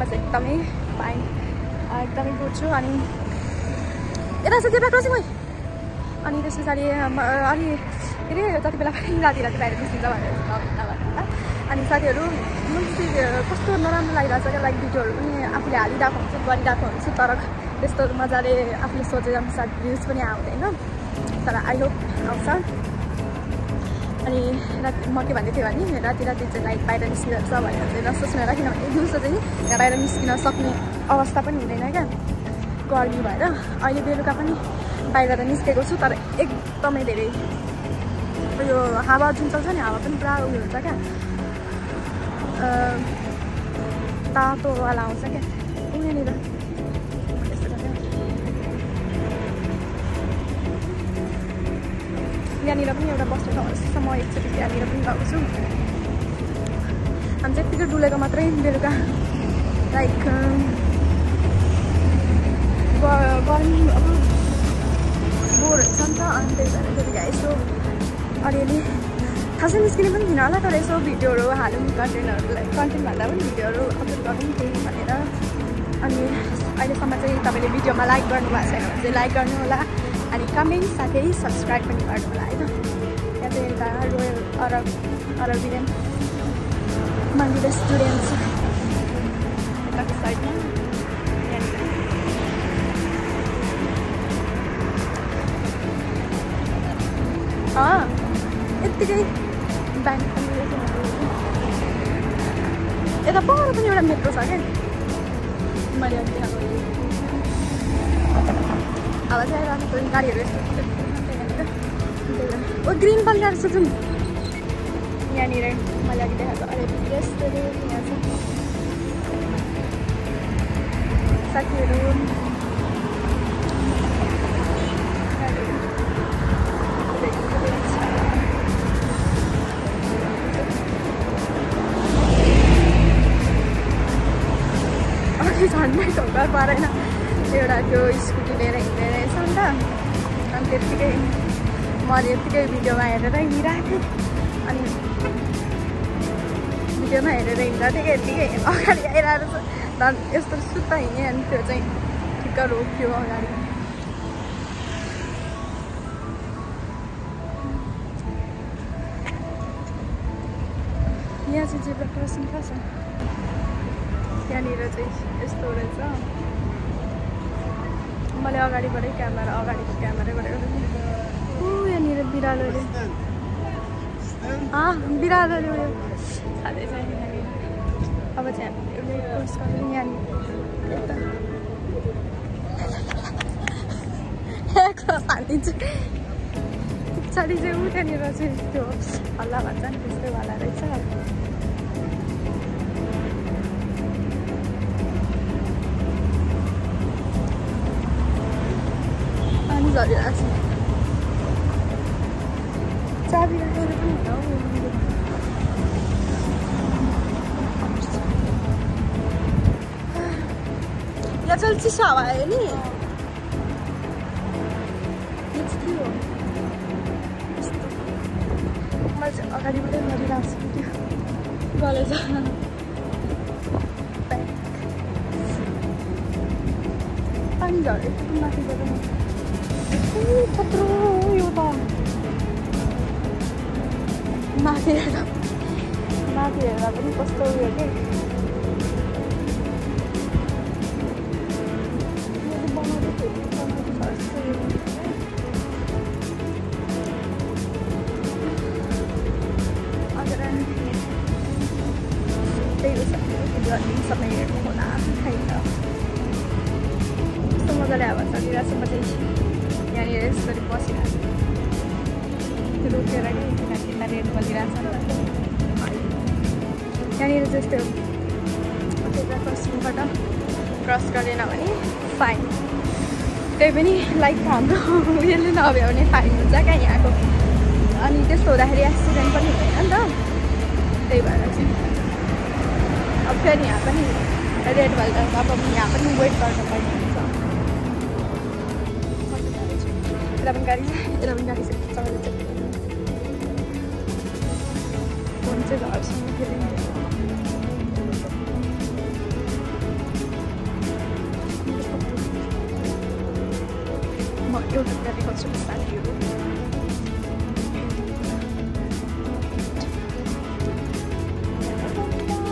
चाहिँ एकदमै फाइन एकदमै गुड छु अनि यता छ त्यो क्रसिङ है अनि त्यस पछाडि अलि के अरे जति बेला पनि राति बाहिर निस्किन्छ भनेर अनि साथीहरू मलाई कस्तो नराम्रो लागिरहेको छ क्या लाइक भिडियोहरू पनि आफूले हालिरहेको हुन्छ गरिरहेको हुन्छ तर त्यस्तो मजाले आफूले सोचेर अनुसार भ्युज पनि आउँदैन तर आई होप आउँछ अनि राति म के भन्दै थिएँ भने राति चाहिँ लाइक बाहिर निस्किन्छ भनेर चाहिँ नसोच्नु होला किनभने दिउँसो चाहिँ यहाँ बाहिर निस्किन सक्ने अवस्था पनि हुँदैन क्या गर्मी भएर अहिले बेलुका पनि बाहिर त निस्केको छु तर एकदमै धेरै यो हावा जुन चल्छ नि हावा पनि पुरा उयो हुन्छ क्या तातोवाला आउँछ क्या यहाँनिर यहाँनिर पनि एउटा बस्ने ठाउँ छ म एकचोटि त्यहाँनिर पनि गएको छु हामी चाहिँ यत्तिकै डुलेको मात्रै बेलुका लाइक गर्मी अब बोर हुन्छ नि त अनि त्यही भएर बेलुका यसो अलिअलि खासै निस्किने पनि थिएन होला तर यसो भिडियोहरू हालौँ कन्टेन्टहरूलाई कन्टेन्ट भन्दा पनि भिडियोहरू अपलोड गरौँ त्यही भनेर अनि अहिलेसम्म चाहिँ तपाईँले भिडियोमा लाइक गर्नुभएको छैन भने चाहिँ लाइक गर्नु होला अनि कमेन्ट साथै सब्सक्राइब पनि गर्नु होला होइन यहाँ चाहिँ एउटा रोयल अरबियन मन्दिर स्टुडेन्ट छ यताको साइडमा यत्तिकै ब्याङ्क पनि यता पर पनि एउटा मेट्रो छ क्या मैले अब हावा चाहिँ आइरहेको छ गाडीहरू यस्तो ओ ग्रिन कलर छ जुन यहाँनिर मैले अघि देखाएको अरे यस्तो यहाँ छ साथीहरू झन्डै ढोका परेन एउटा त्यो स्कुटी लिएर हिँड्दै रहेछ नि त अनि त्यत्तिकै मैले यत्तिकै भिडियोमा हेरेर हिँडिरहेको थिएँ अनि भिडियोमा हेरेर हिँड्दा थिएँ यत्तिकै अगाडि आइरहेको छ झन् यस्तो सुत्ता हिँडेँ अनि त्यो चाहिँ ठिक्क रोक्यो अगाडि यहाँ चाहिँ जेब्रा क्रसिङ कहाँ छ त्यहाँनिर चाहिँ यस्तो रहेछ मैले अगाडिको क्यामेराबाट यहाँनिर बिरालोले बिरालोले उयो खाँदैछ यहाँनिर अब चाहिँ हामीले एउटै कोर्स गरेर यहाँनिर हानिदिन्छु पछाडि चाहिँ ऊ त्यहाँनिर चाहिँ त्यो हल्ला भन्छ नि त्यस्तै वाला रहेछ झरिरहेको छ चाबी राखेर पनि यहाँ चाहिँ चिसो हावा आयो नि मैले चाहिँ अगाडिबाटै गरिरहेको छु त्यो कलेज पानी झरेको माथिबाट कत्रो यो त माथि हेर्दा पनि कस्तो उयो के समय हेर्नु होला छैन कस्तो मजाले हावा चलिरहेको छ म चाहिँ यहाँनिर यसरी बसिरहेको छु रोकेर कि किनकि रेड बजिरहेको छ यहाँनिर चाहिँ यस्तो क्रसिङबाट क्रस गरेन भने फाइन त्यही पनि लाइक हाम्रो उयोले नभ्यो भने फाइन हुन्छ क्या यहाँको अनि त्यस्तो हुँदाखेरि एक्सिडेन्ट पनि हुँदैन नि त त्यही भएर चाहिँ अब फेरि यहाँ पनि रेड भएर अब यहाँ पनि वेट गर्नुपर्ने हुन्छ यता पनि गाडी छ सबैले चाहिँ फोन चाहिँ झर्छ फेरि एउटा कुरा देखाउँछु साथीहरू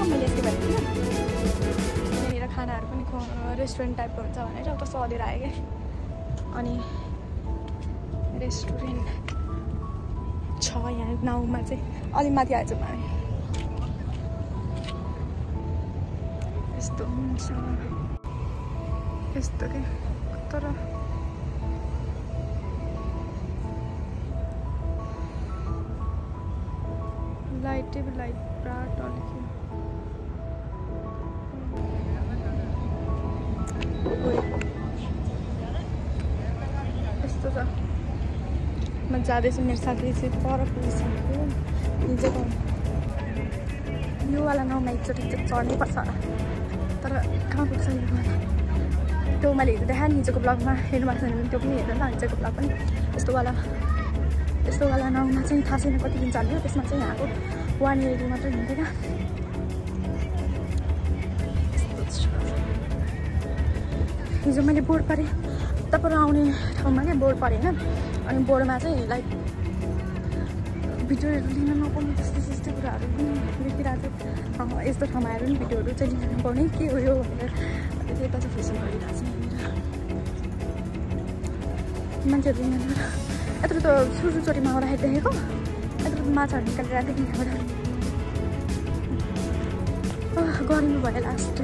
मैले यस्तै गरेको थिएँ यहाँनिर खानाहरू पनि रेस्टुरेन्ट टाइपको हुन्छ भनेर कस्तो सधेर आयो क्या अनि रेस्टुरेन्ट छ यहाँ नाउँमा चाहिँ अलि माथि आएछ हामी यस्तो हुन्छ यस्तो के तर लाइट पुरा टल्क्यो यस्तो छ म जाँदैछु मेरो साथी चाहिँ पर पुगिसक्यो हिजोको योवाला नाउँमा एकचोटि चढ्नै पर्छ होला तर कहाँ पुग्छ यो त्यो मैले हिजो देखाएँ नि हिजोको ब्लगमा हेर्नु भएको छैन भने त्यो पनि हेर्नु न हिजोको ब्लग पनि यस्तोवाला नाउँमा चाहिँ थाहा छैन कति दिन चाल्यो त्यसमा चाहिँ यहाँको 180 मात्रै हुन्थ्यो क्या हिजो मैले बोर्ड परेँ तपाईँ आउने ठाउँमा क्या बोर्ड परेँ होइन अनि बोर्डमा चाहिँ लाइक भिडियोहरू लिन नपाउने त्यस्तै कुराहरू पनि लेखिरहेको थियो यस्तो ठाउँमा आएर पनि भिडियोहरू चाहिँ लिन नपाउने के हो यो भनेर त्यता चाहिँ फेसन गरिरहेको छ मान्छेहरू यहाँनिर यत्रो त सुरुचोटीमा आउँदाखेरि देखेको यत्रो माछाहरू निकालिरहेको थियो यहाँबाट गर्मी भयो लास्ट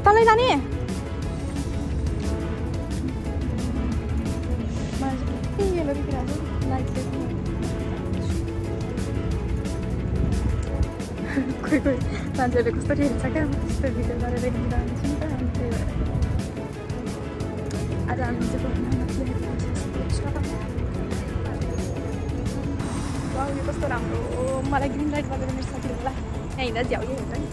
तलै जाने कोही मान्छेहरूले कसरी हेर्छ क्या त्यस्तो भिडियो गरेर हिँडिरहन्छ नि त अनि त्यही भएर आज हामी चाहिँ कस्तो राम्रो मलाई ग्रिन लाइट गरेर मेरो साथीहरूलाई यहाँ हिँड्दा झ्याउयो हुन्छ नि